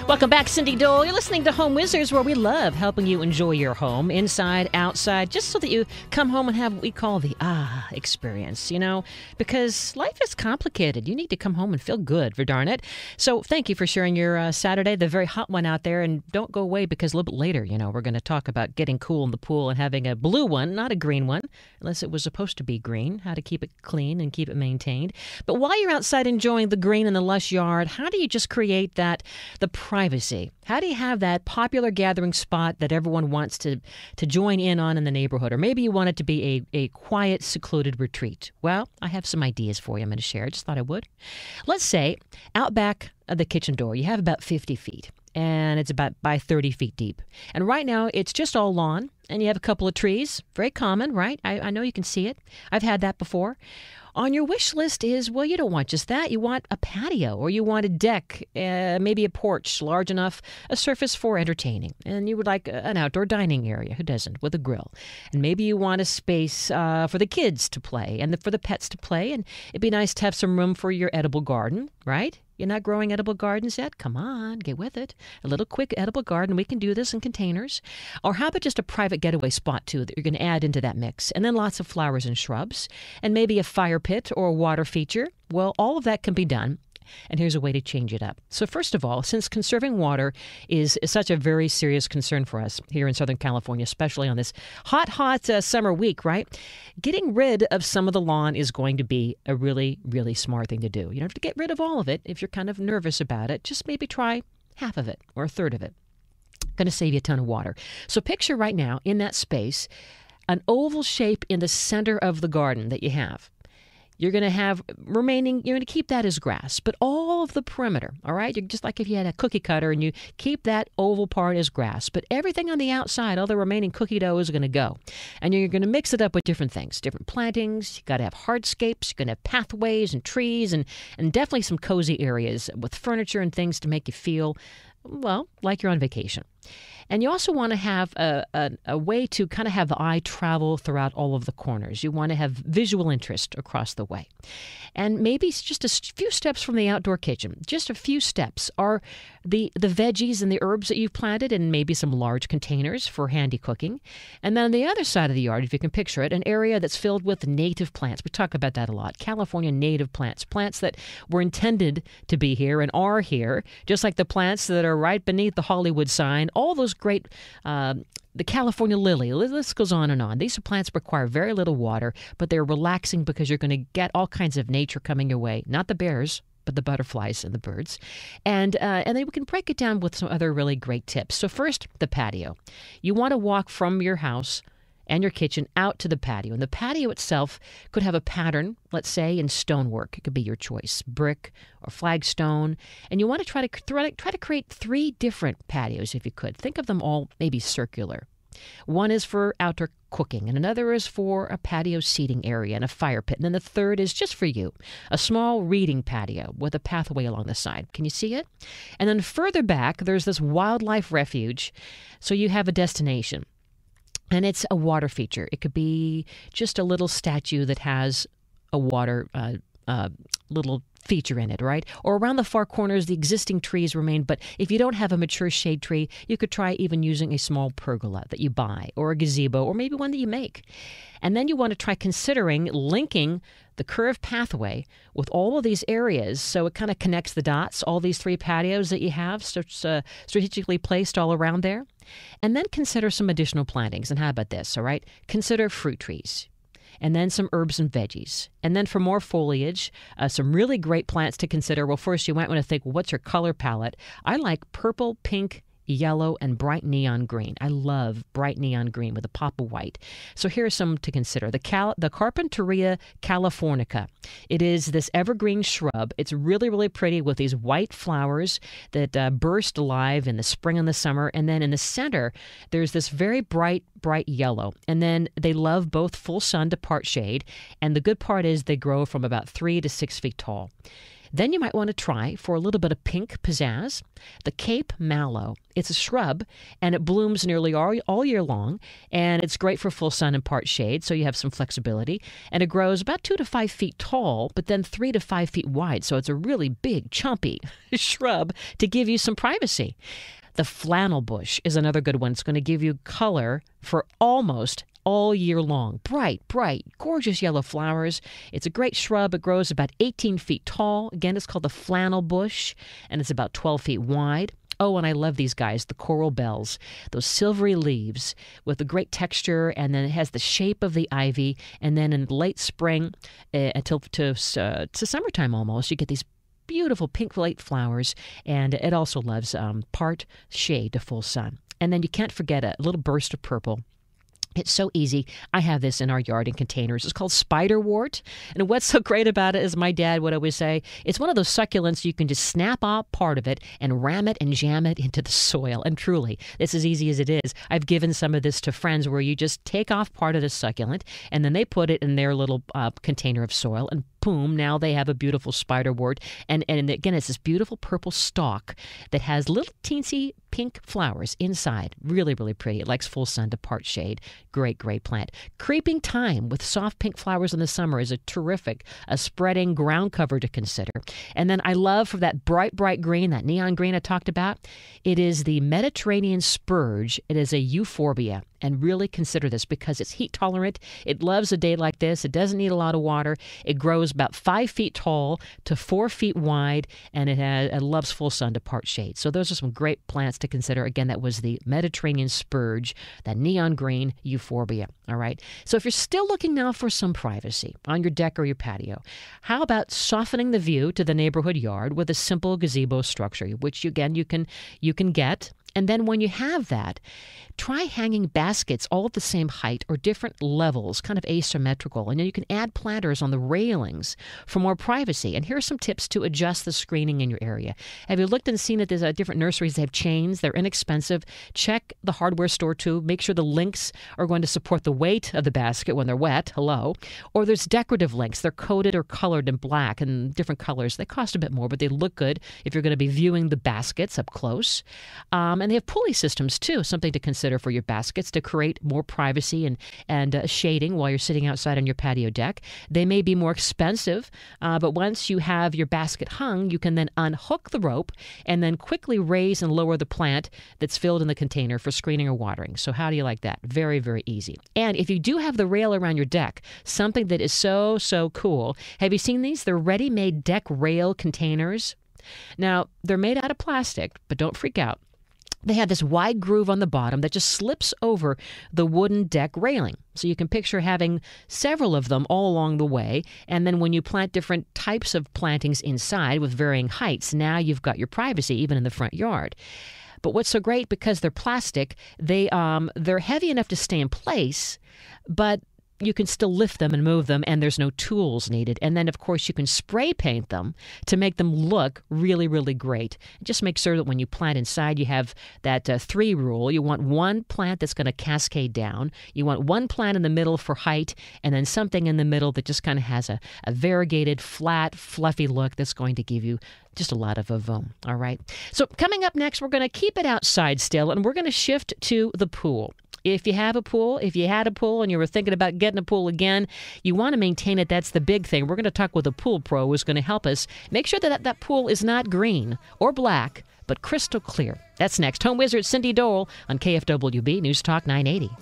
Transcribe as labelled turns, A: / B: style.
A: Welcome back, Cindy Dole. You're listening to Home Wizards, where we love helping you enjoy your home, inside, outside, just so that you come home and have what we call the experience, because life is complicated. You need to come home and feel good, for darn it. So thank you for sharing your Saturday, the very hot one out there, and don't go away because a little bit later, we're going to talk about getting cool in the pool and having a blue one, not a green one, unless it was supposed to be green, how to keep it clean and keep it maintained. But while you're outside enjoying the green in the lush yard, how do you just create the privacy? How do you have that popular gathering spot that everyone wants to join in on in the neighborhood? Or maybe you want it to be a quiet, secluded retreat. Well, I have some ideas for you I'm going to share. I just thought I would. Let's say out back of the kitchen door, you have about 50 feet. And it's about by 30 feet deep. And right now, it's just all lawn. And you have a couple of trees. Very common, right? I know you can see it. I've had that before. On your wish list is, well, you don't want just that. You want a patio, or you want a deck, maybe a porch large enough, a surface for entertaining. And you would like an outdoor dining area. Who doesn't? With a grill. And maybe you want a space for the kids to play and for the pets to play. And it'd be nice to have some room for your edible garden, right? You're not growing edible gardens yet? Come on, get with it. A little quick edible garden. We can do this in containers. Or how about just a private getaway spot, too, that you're going to add into that mix? And then lots of flowers and shrubs. And maybe a fire pit or a water feature. Well, all of that can be done. And here's a way to change it up. So first of all, since conserving water is such a very serious concern for us here in Southern California, especially on this hot summer week, right? Getting rid of some of the lawn is going to be a really, really smart thing to do. You don't have to get rid of all of it if you're kind of nervous about it. Just maybe try half of it or a third of it. Going to save you a ton of water. So picture right now in that space an oval shape in the center of the garden that you have. You're going to have remaining, you're going to keep that as grass, but all of the perimeter, all right? You're just like if you had a cookie cutter and you keep that oval part as grass, but everything on the outside, all the remaining cookie dough is going to go. And you're going to mix it up with different things, different plantings. You've got to have hardscapes. You're going to have pathways and trees and definitely some cozy areas with furniture and things to make you feel, well, like you're on vacation. And you also want to have a way to kind of have the eye travel throughout all of the corners. You want to have visual interest across the way. And maybe it's just a few steps from the outdoor kitchen. Just a few steps are the veggies and the herbs that you've planted, and maybe some large containers for handy cooking. And then on the other side of the yard, if you can picture it, an area that's filled with native plants. We talk about that a lot. California native plants. Plants that were intended to be here and are here, just like the plants that are right beneath the Hollywood sign. All those great, the California lily, the list goes on and on. These plants require very little water, but they're relaxing because you're going to get all kinds of nature coming your way. Not the bears, but the butterflies and the birds. And then we can break it down with some other really great tips. So first, the patio. You want to walk from your house and your kitchen out to the patio. And the patio itself could have a pattern, let's say, in stonework. It could be your choice, brick or flagstone. And you want to try to create 3 different patios if you could. Think of them all maybe circular. One is for outdoor cooking, and another is for a patio seating area and a fire pit. And then the third is just for you, a small reading patio with a pathway along the side. Can you see it? And then further back, there's this wildlife refuge, so you have a destination. And it's a water feature. It could be just a little statue that has a water little feature in it, right? Or around the far corners, the existing trees remain. But if you don't have a mature shade tree, you could try even using a small pergola that you buy, or a gazebo, or maybe one that you make. And then you want to try considering linking the curved pathway with all of these areas, so it kind of connects the dots, all these 3 patios that you have strategically placed all around there. And then consider some additional plantings. And how about this, all right? Consider fruit trees. And then some herbs and veggies. And then for more foliage, some really great plants to consider. Well, first you might want to think, well, what's your color palette? I like purple, pink, yellow, and bright neon green. I love bright neon green with a pop of white. So here are some to consider. The Carpentaria californica. It is this evergreen shrub. It's really, really pretty with these white flowers that burst alive in the spring and the summer. And then in the center, there's this very bright yellow. And then they love both full sun to part shade. And the good part is they grow from about 3 to 6 feet tall. Then you might want to try, for a little bit of pink pizzazz, the Cape Mallow. It's a shrub, and it blooms nearly all year long, and it's great for full sun and part shade, so you have some flexibility. And it grows about 2 to 5 feet tall, but then 3 to 5 feet wide, so it's a really big, chumpy shrub to give you some privacy. The flannel bush is another good one. It's going to give you color for almost all year long. Bright, gorgeous yellow flowers. It's a great shrub. It grows about 18 feet tall. Again, it's called the flannel bush, and it's about 12 feet wide. Oh, and I love these guys, the coral bells, those silvery leaves with a great texture, and then it has the shape of the ivy. And then in late spring until to summertime almost, you get these beautiful pink late flowers, and it also loves part shade to full sun. And then you can't forget a little burst of purple. It's so easy. I have this in our yard in containers. It's called spiderwort. And what's so great about it is my dad would always say, it's one of those succulents you can just snap off part of it and ram it and jam it into the soil. And truly, it's as easy as it is. I've given some of this to friends where you just take off part of the succulent and then they put it in their little container of soil, and boom, now they have a beautiful spiderwort. And again, it's this beautiful purple stalk that has little teensy pink flowers inside. Really, really pretty. It likes full sun to part shade. Great plant. Creeping thyme with soft pink flowers in the summer is a spreading ground cover to consider. And then I love for that bright green, that neon green I talked about, it is the Mediterranean spurge. It is a euphorbia. And really consider this because it's heat tolerant. It loves a day like this. It doesn't need a lot of water. It grows about 5 feet tall to 4 feet wide, and it loves full sun to part shade. So those are some great plants to consider. Again, that was the Mediterranean spurge, that neon green euphorbia. All right. So if you're still looking now for some privacy on your deck or your patio, how about softening the view to the neighborhood yard with a simple gazebo structure, which again you can get. And then when you have that, try hanging baskets all at the same height or different levels, kind of asymmetrical. And then you can add planters on the railings for more privacy. And here are some tips to adjust the screening in your area. Have you looked and seen that there's different nurseries that have chains? They're inexpensive. Check the hardware store too. Make sure the links are going to support the weight of the basket when they're wet. Hello. Or there's decorative links. They're coated or colored in black and different colors. They cost a bit more, but they look good if you're going to be viewing the baskets up close. And they have pulley systems, too, something to consider for your baskets to create more privacy and shading while you're sitting outside on your patio deck. They may be more expensive, but once you have your basket hung, you can then unhook the rope and then quickly raise and lower the plant that's filled in the container for screening or watering. So how do you like that? Very, very easy. And if you do have the rail around your deck, something that is so cool, have you seen these? They're ready-made deck rail containers. Now, they're made out of plastic, but don't freak out. They have this wide groove on the bottom that just slips over the wooden deck railing. So you can picture having several of them all along the way. And then when you plant different types of plantings inside with varying heights, now you've got your privacy even in the front yard. But what's so great, because they're plastic, they're heavy enough to stay in place, but you can still lift them and move them, and there's no tools needed. And then, of course, you can spray paint them to make them look really, really great. Just make sure that when you plant inside, you have that 3 rule. You want one plant that's going to cascade down. You want one plant in the middle for height, and then something in the middle that just kind of has a variegated, flat, fluffy look that's going to give you just a lot of vavoom. All right. So coming up next, we're going to keep it outside still, and we're going to shift to the pool. If you have a pool, if you had a pool and you were thinking about getting a pool again, you want to maintain it. That's the big thing. We're going to talk with a pool pro who's going to help us make sure that pool is not green or black, but crystal clear. That's next. Home Wizard Cindy Dole on KFWB News Talk 980.